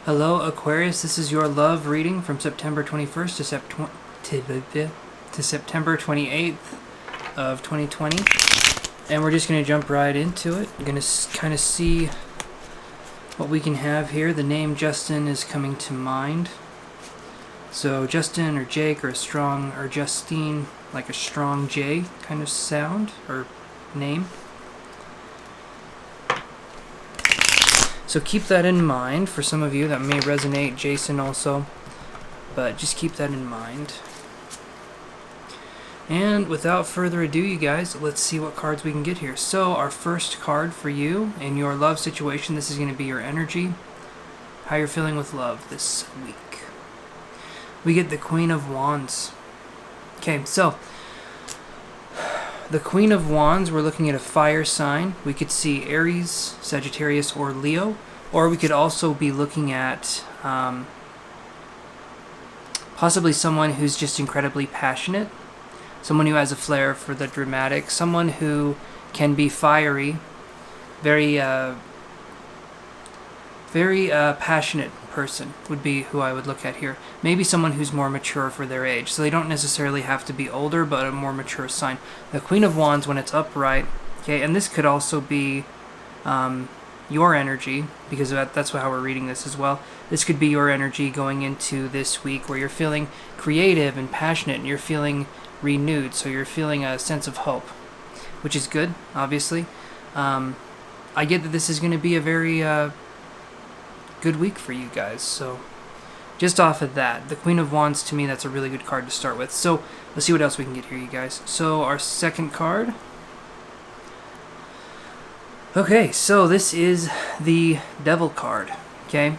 Hello Aquarius, this is your love reading from September 21st to September 28th of 2020. And we're just going to jump right into it. We're going to kind of see what we can have here. The name Justin is coming to mind. So Justin or Jake or Justine, like a strong J kind of sound or name. So keep that in mind. For some of you that may resonate, Jason also, but just keep that in mind. And without further ado, you guys, let's see what cards we can get here. So our first card for you in your love situation, this is going to be your energy, how you're feeling with love this week. We get the Queen of Wands. Okay, so the Queen of Wands, we're looking at a fire sign. We could see Aries, Sagittarius, or Leo. Or we could also be looking at possibly someone who's just incredibly passionate. Someone who has a flair for the dramatic. Someone who can be fiery. Very passionate person would be who I would look at here. Maybe someone who's more mature for their age. So they don't necessarily have to be older, but a more mature sign. The Queen of Wands, when it's upright, okay, and this could also be your energy, because that's how we're reading this as well. This could be your energy going into this week where you're feeling creative and passionate and you're feeling renewed. So you're feeling a sense of hope, which is good, obviously. I get that this is going to be a very good week for you guys. So just off of that, the Queen of Wands, to me, that's a really good card to start with. So let's see what else we can get here, you guys. So our second card. Okay, so this is the Devil card. Okay,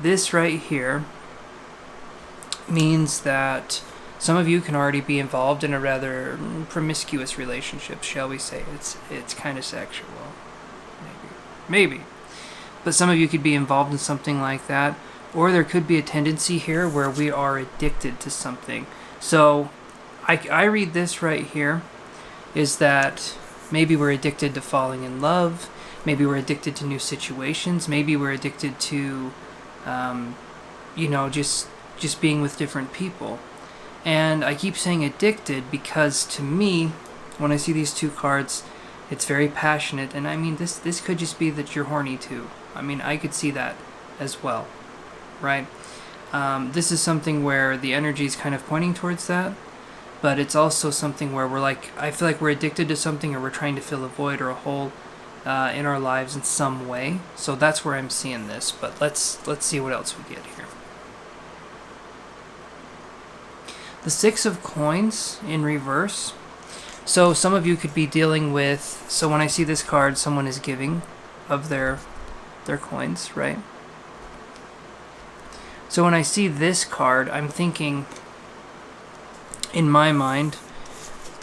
this right here means that some of you can already be involved in a rather promiscuous relationship, shall we say. It's kind of sexual, maybe. But some of you could be involved in something like that, or there could be a tendency here where we are addicted to something. So I read this right here is that maybe we're addicted to falling in love, maybe we're addicted to new situations, maybe we're addicted to just being with different people. And I keep saying addicted because to me, when I see these two cards, it's very passionate, and I mean this could just be that you're horny too. I mean, I could see that as well, right? This is something where the energy is kind of pointing towards that, but it's also something where I feel like we're addicted to something, or we're trying to fill a void or a hole in our lives in some way. So that's where I'm seeing this. But let's see what else we get here. The Six of Coins in reverse. So some of you could be dealing with, so when I see this card, someone is giving of their coins, right? So when I see this card, I'm thinking, in my mind,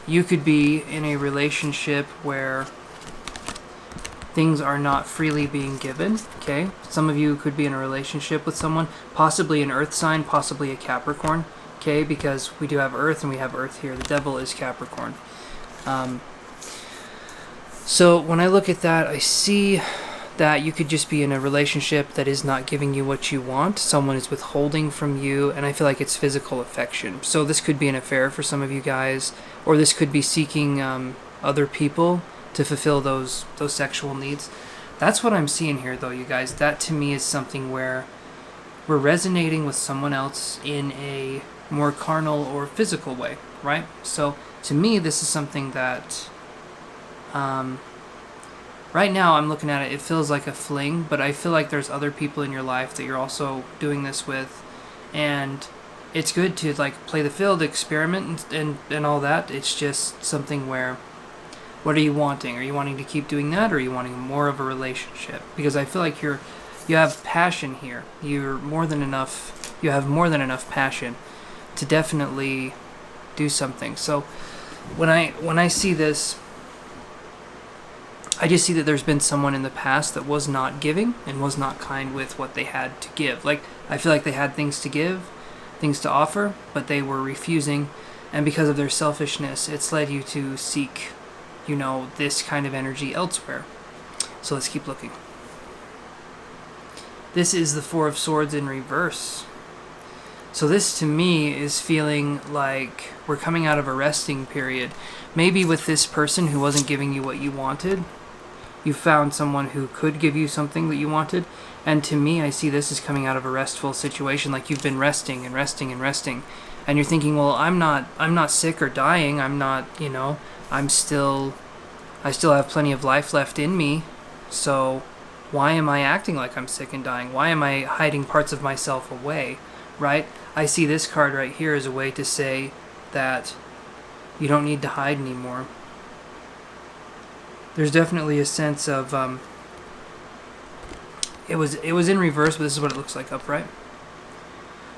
you could be in a relationship where things are not freely being given, okay? Some of you could be in a relationship with someone, possibly an earth sign, possibly a Capricorn, okay? Because we do have earth and we have earth here. The devil is Capricorn. So when I look at that, I see that you could just be in a relationship that is not giving you what you want. Someone is withholding from you, and I feel like it's physical affection. So this could be an affair for some of you guys, or this could be seeking other people to fulfill those sexual needs. That's what I'm seeing here, though, you guys. That to me is something where we're resonating with someone else in a more carnal or physical way, right? So to me, this is something that right now I'm looking at it, it feels like a fling, but I feel like there's other people in your life that you're also doing this with, and it's good to play the field, experiment, and all that. It's just something where, what are you wanting? Are you wanting to keep doing that, or are you wanting more of a relationship? Because I feel like you have passion here. You have more than enough passion to definitely do something. So when I see this, I just see that there's been someone in the past that was not giving and was not kind with what they had to give. I feel like they had things to give, things to offer, but they were refusing, and because of their selfishness, it's led you to seek, this kind of energy elsewhere. So let's keep looking. this is the Four of Swords in reverse. So this to me is feeling like we're coming out of a resting period. Maybe with this person who wasn't giving you what you wanted, you found someone who could give you something that you wanted. And to me, I see this as coming out of a restful situation, like you've been resting and resting and resting. And you're thinking, well, I'm not sick or dying. I'm not, I still have plenty of life left in me. So why am I acting like I'm sick and dying? Why am I hiding parts of myself away, right? I see this card right here as a way to say that you don't need to hide anymore. There's definitely a sense of, it was in reverse, but this is what it looks like upright.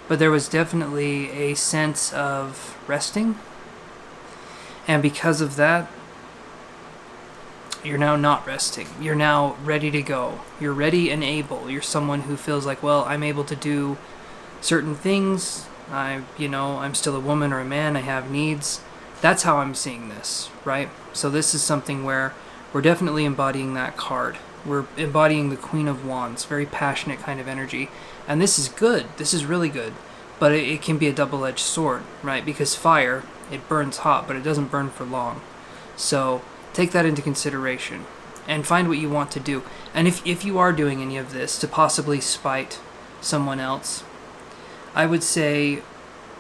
But there was definitely a sense of resting. And because of that, you're now not resting. You're now ready to go. You're ready and able. You're someone who feels like, well, I'm able to do certain things. I'm still a woman or a man. I have needs. That's how I'm seeing this, right? So this is something where we're definitely embodying that card. We're embodying the Queen of Wands, very passionate kind of energy. And this is good. This is really good. But it can be a double-edged sword, right? Because fire, it burns hot, but it doesn't burn for long. So take that into consideration and find what you want to do. And if you are doing any of this to possibly spite someone else, I would say,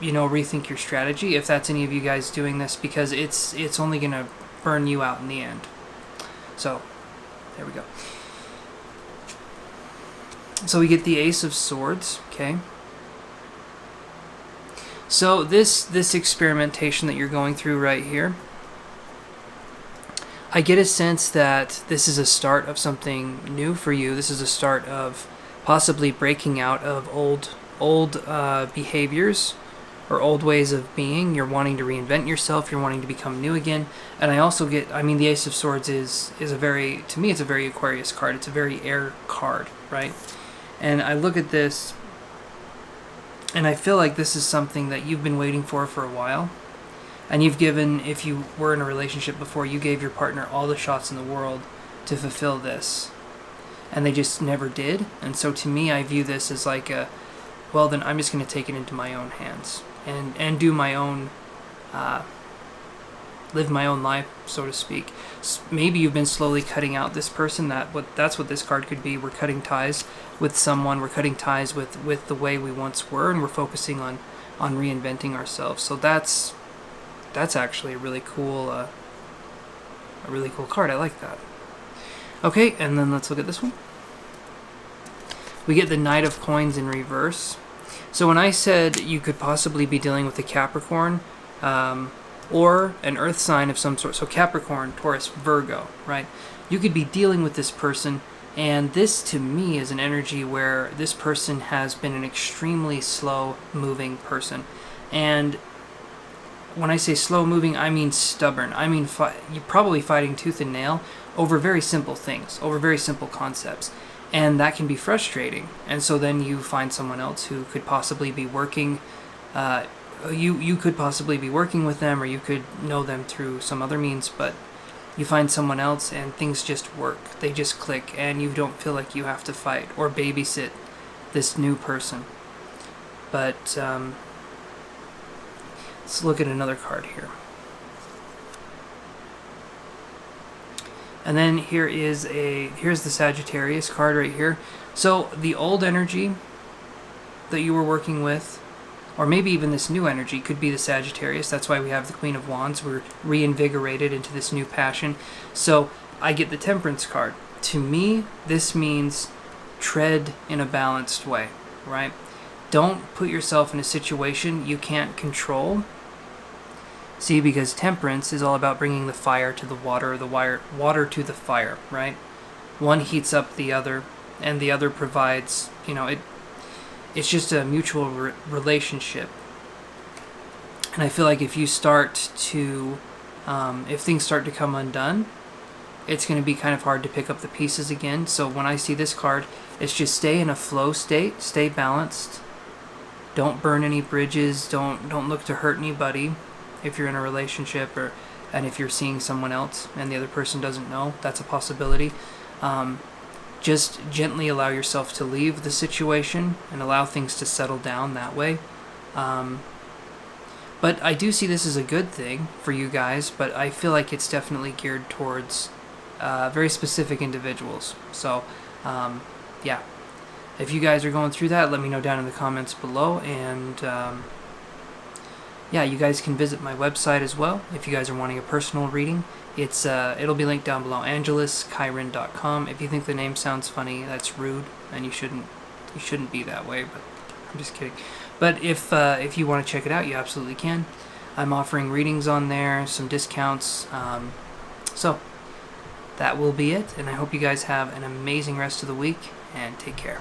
rethink your strategy if that's any of you guys doing this, because it's only going to burn you out in the end. So, there we go. So we get the Ace of Swords, okay? So this experimentation that you're going through right here, I get a sense that this is a start of something new for you. This is a start of possibly breaking out of old behaviors or old ways of being. You're wanting to reinvent yourself. You're wanting to become new again. And I also get, the Ace of Swords is a very, to me, it's a very Aquarius card. It's a very air card, right? And I look at this, and I feel like this is something that you've been waiting for a while. And you've given, if you were in a relationship before, you gave your partner all the shots in the world to fulfill this. And they just never did. And so to me, I view this as like well, then I'm just going to take it into my own hands and do my own, live my own life, so to speak. Maybe you've been slowly cutting out this person. That's what this card could be. We're cutting ties with someone. We're cutting ties with the way we once were, and we're focusing on reinventing ourselves. So that's actually a really cool card. I like that. Okay, and then let's look at this one. We get the Knight of Coins in reverse. So when I said you could possibly be dealing with a Capricorn or an earth sign of some sort, so Capricorn, Taurus, Virgo, right? You could be dealing with this person, and this to me is an energy where this person has been an extremely slow-moving person. And when I say slow-moving, I mean stubborn. I mean you're probably fighting tooth and nail over very simple things, over very simple concepts. And that can be frustrating. And so then you find someone else who could possibly be working, you could possibly be working with them, or you could know them through some other means, but you find someone else and things just work. They just click, and you don't feel like you have to fight or babysit this new person. But let's look at another card here. And then here's the Sagittarius card right here. So the old energy that you were working with, or maybe even this new energy, could be the Sagittarius. That's why we have the Queen of Wands. We're reinvigorated into this new passion. So I get the Temperance card. To me, this means tread in a balanced way, right? Don't put yourself in a situation you can't control. See, because temperance is all about bringing the fire to the water, or the water to the fire, right? One heats up the other, and the other provides, it's just a mutual relationship. And I feel like if you start to, if things start to come undone, it's going to be kind of hard to pick up the pieces again. So when I see this card, it's just stay in a flow state, stay balanced. Don't burn any bridges, don't look to hurt anybody. If you're in a relationship, and if you're seeing someone else and the other person doesn't know, that's a possibility. just gently allow yourself to leave the situation and allow things to settle down that way. But I do see this as a good thing for you guys, but I feel like it's definitely geared towards very specific individuals. So, yeah. If you guys are going through that, let me know down in the comments below. And, yeah, you guys can visit my website as well if you guys are wanting a personal reading. It'll be linked down below, angeluschiron.com. If you think the name sounds funny, that's rude, and you shouldn't be that way, but I'm just kidding. But if you want to check it out, you absolutely can. I'm offering readings on there, some discounts. So that will be it, and I hope you guys have an amazing rest of the week, and take care.